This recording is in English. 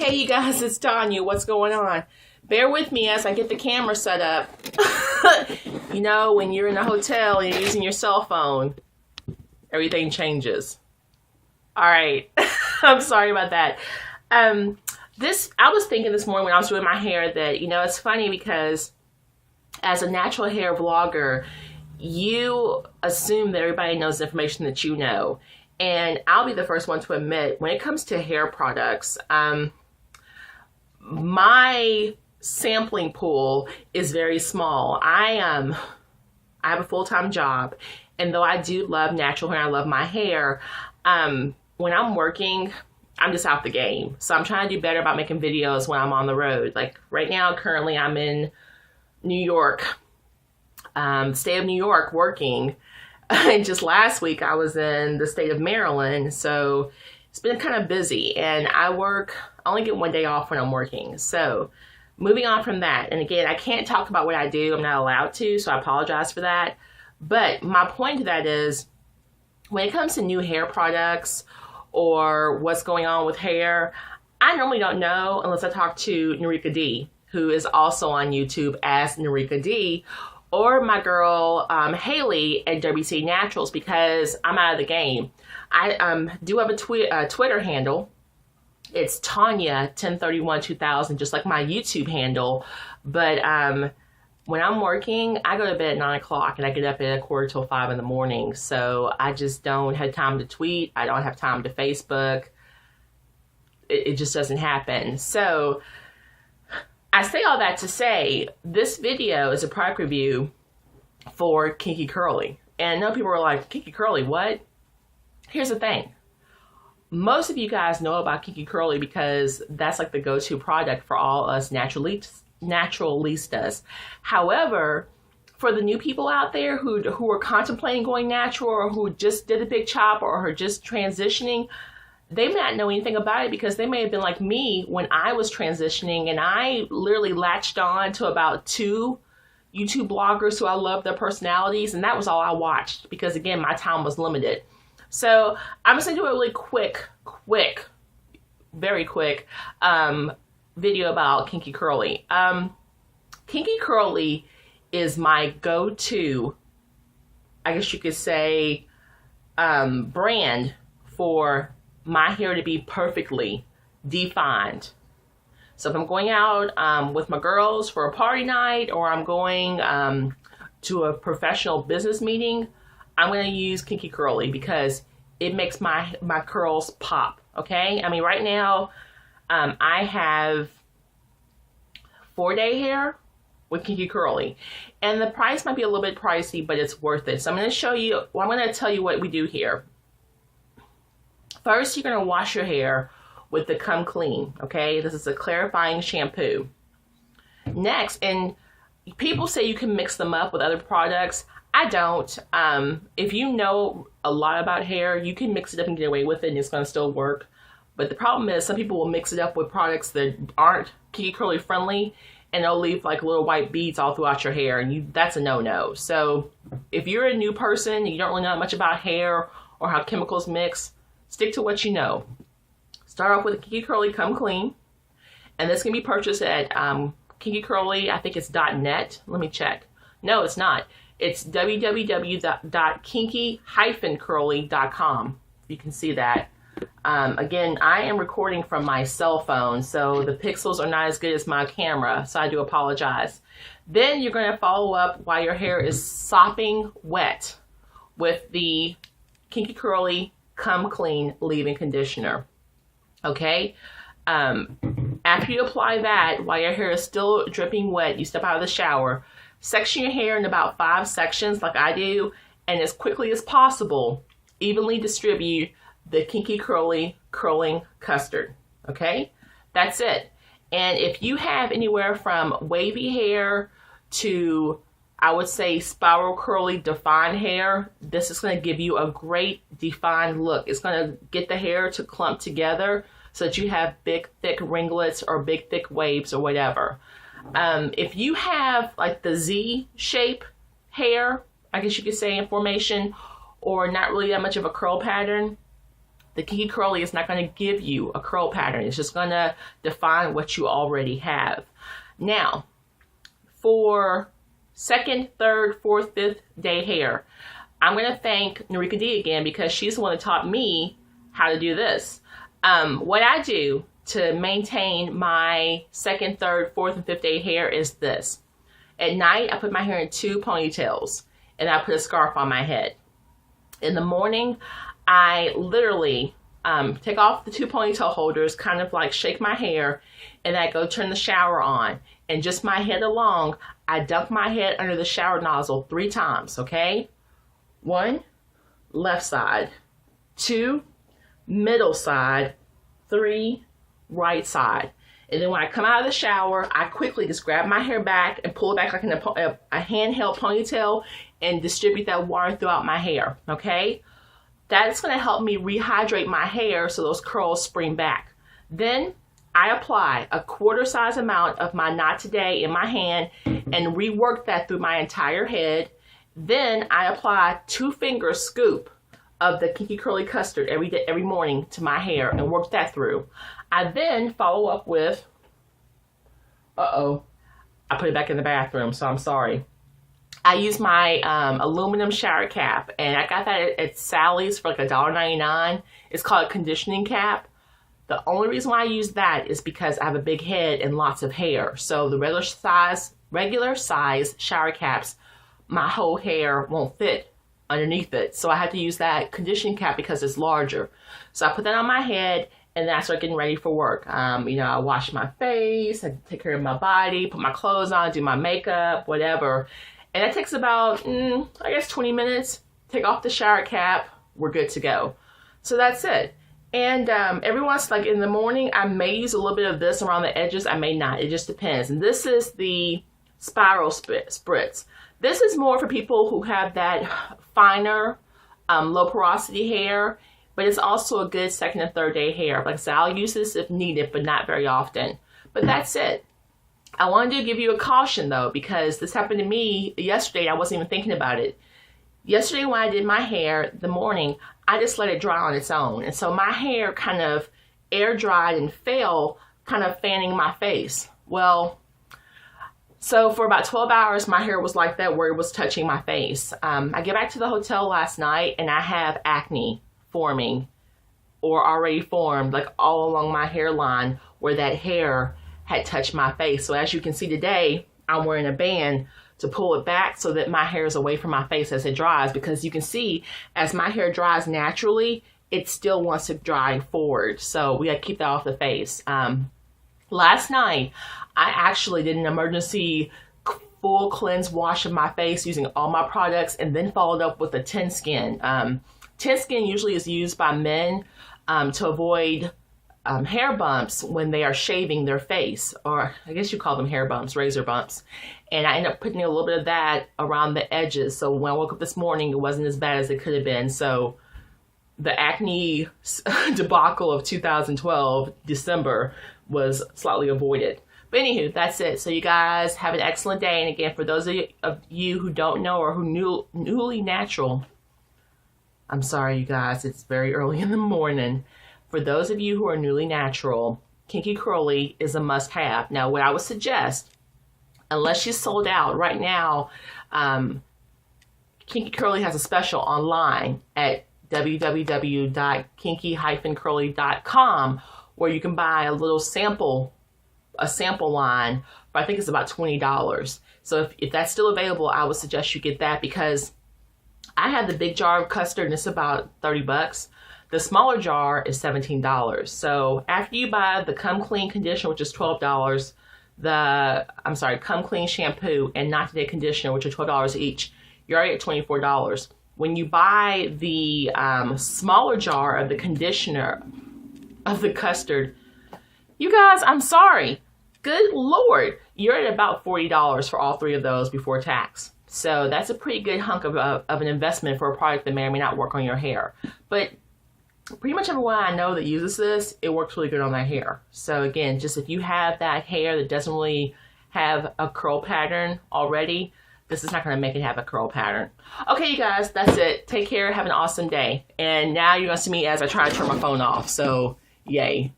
Hey you guys, it's Tanya. What's going on? Bear with me as I get the camera set up. You know, when you're in a hotel and you're using your cell phone, everything changes. All right. I'm sorry about that. I was thinking this morning when I was doing my hair that, you know, it's funny because as a natural hair vlogger, you assume that everybody knows the information that you know. And I'll be the first one to admit, when it comes to hair products, my sampling pool is very small. I have a full-time job, and though I do love natural hair, I love my hair, when I'm working, I'm just out the game. So I'm trying to do better about making videos when I'm on the road. Like right now, currently I'm in New York, state of New York working. And just last week I was in the state of Maryland. So it's been kind of busy, and I only get one day off when I'm working. So moving on from that, and again, I can't talk about what I do. I'm not allowed to, so I apologize for that. But my point to that is, when it comes to new hair products or what's going on with hair, I normally don't know unless I talk to Narika D, who is also on YouTube as Narika D, or my girl Haley at WC Naturals, because I'm out of the game. I do have a Twitter handle. It's Tanya 1031-2000, just like my YouTube handle. But when I'm working, I go to bed at 9 o'clock and I get up at 4:45 in the morning. So I just don't have time to tweet. I don't have time to Facebook. It just doesn't happen. So I say all that to say, this video is a product review for Kinky Curly. And I know people are like, Kinky Curly, what? Here's the thing. Most of you guys know about Kinky Curly because that's like the go-to product for all us naturalistas. However, for the new people out there who are contemplating going natural, or who just did a big chop, or are just transitioning, they may not know anything about it because they may have been like me when I was transitioning, and I literally latched on to about 2 YouTube bloggers who I love their personalities, and that was all I watched because, again, my time was limited. So I'm just going to do a really very quick video about Kinky Curly. Kinky Curly is my go-to, I guess you could say, brand for my hair to be perfectly defined. So if I'm going out with my girls for a party night, or I'm going to a professional business meeting, I'm going to use Kinky Curly because it makes my curls pop. Okay, I mean, right now I have 4-day hair with Kinky Curly, and the price might be a little bit pricey, but it's worth it. So I'm going to show you, well, I'm going to tell you what we do here. First, you're going to wash your hair with the Come Clean. Okay, this is a clarifying shampoo. Next, and people say you can mix them up with other products. I don't. If you know a lot about hair, you can mix it up and get away with it, and it's going to still work. But the problem is, some people will mix it up with products that aren't Kinky Curly friendly, and they'll leave like little white beads all throughout your hair, and that's a no-no. So if you're a new person and you don't really know much about hair or how chemicals mix, stick to what you know. Start off with a Kinky Curly Come Clean, and this can be purchased at Kinky Curly. I think it's .net. Let me check. No, it's not. It's www.kinky-curly.com. You can see that. Again, I am recording from my cell phone, so the pixels are not as good as my camera, so I do apologize. Then you're going to follow up while your hair is sopping wet with the Kinky Curly Come Clean leave-in conditioner. Okay? After you apply that, while your hair is still dripping wet, you step out of the shower, section your hair in about 5 sections like I do, and as quickly as possible, evenly distribute the Kinky Curly curling custard. Okay? That's it. And if you have anywhere from wavy hair to, I would say, spiral curly defined hair, this is going to give you a great defined look. It's going to get the hair to clump together so that you have big, thick ringlets or big, thick waves or whatever. If you have like the Z shape hair, I guess you could say, in formation, or not really that much of a curl pattern, The Kinky Curly is not going to give you a curl pattern. It's just going to define what you already have. Now, for second, third, fourth, fifth day hair, I'm going to thank Norika D again because she's the one that taught me how to do this. What I do to maintain my second, third, fourth, and fifth day hair is this. At night, I put my hair in 2 ponytails and I put a scarf on my head. In the morning, I literally take off the 2 ponytail holders, kind of like shake my hair, and I go turn the shower on. And just my head along, I dunk my head under the shower nozzle 3 times, okay? 1, left side. 2, middle side. 3, right side. And then when I come out of the shower, I quickly just grab my hair back and pull it back like in a handheld ponytail and distribute that water throughout my hair, okay? That's going to help me rehydrate my hair so those curls spring back. Then I apply a 1/4 size amount of my Not Today in my hand and rework that through my entire head. Then I apply 2-finger scoop of the Kinky Curly custard every morning to my hair and work that through. I then follow up with, I put it back in the bathroom, so I'm sorry. I use my aluminum shower cap, and I got that at Sally's for like $1.99. It's called a conditioning cap. The only reason why I use that is because I have a big head and lots of hair. So the regular size shower caps, my whole hair won't fit underneath it. So I have to use that conditioning cap because it's larger. So I put that on my head and then I start getting ready for work. I wash my face, I take care of my body, put my clothes on, do my makeup, whatever. And that takes about, 20 minutes. Take off the shower cap, we're good to go. So that's it. And every once, like in the morning, I may use a little bit of this around the edges. I may not. It just depends. And this is the spiral spritz. This is more for people who have that finer, low porosity hair. But it's also a good second and third day hair. Like I said, I'll use this if needed, but not very often. But that's it. I wanted to give you a caution, though, because this happened to me yesterday. I wasn't even thinking about it. Yesterday when I did my hair, the morning, I just let it dry on its own. And so my hair kind of air dried and fell, kind of fanning my face. Well, so for about 12 hours, my hair was like that where it was touching my face. I get back to the hotel last night and I have acne forming or already formed like all along my hairline where that hair had touched my face. So as you can see today, I'm wearing a band to pull it back so that my hair is away from my face as it dries, because you can see as my hair dries naturally, it still wants to dry forward. So we got to keep that off the face. Last night, I actually did an emergency full cleanse wash of my face using all my products and then followed up with a 10 skin. 10 skin usually is used by men to avoid hair bumps when they are shaving their face, or I guess you call them hair bumps, razor bumps. And I ended up putting a little bit of that around the edges. So when I woke up this morning, it wasn't as bad as it could have been. So the acne debacle of 2012, December, was slightly avoided. But anywho, that's it. So you guys have an excellent day. And again, for those of you who don't know or who newly natural, I'm sorry, you guys, it's very early in the morning. For those of you who are newly natural, Kinky Curly is a must-have. Now, what I would suggest, unless she's sold out right now, Kinky Curly has a special online at www.kinky-curly.com where you can buy a sample line, but I think it's about $20. So if that's still available, I would suggest you get that, because I have the big jar of custard and it's about $30. The smaller jar is $17. So after you buy the Come Clean conditioner, which is $12, Come Clean shampoo and Not Today conditioner, which are $12 each, you're already at $24. When you buy the smaller jar of the conditioner, of the custard, you guys, I'm sorry, good Lord, you're at about $40 for all 3 of those before tax. So that's a pretty good hunk of an investment for a product that may or may not work on your hair. But pretty much everyone I know that uses this, it works really good on their hair. So again, just if you have that hair that doesn't really have a curl pattern already, this is not going to make it have a curl pattern. Okay, you guys, that's it. Take care. Have an awesome day. And now you're going to see me as I try to turn my phone off. So, yay.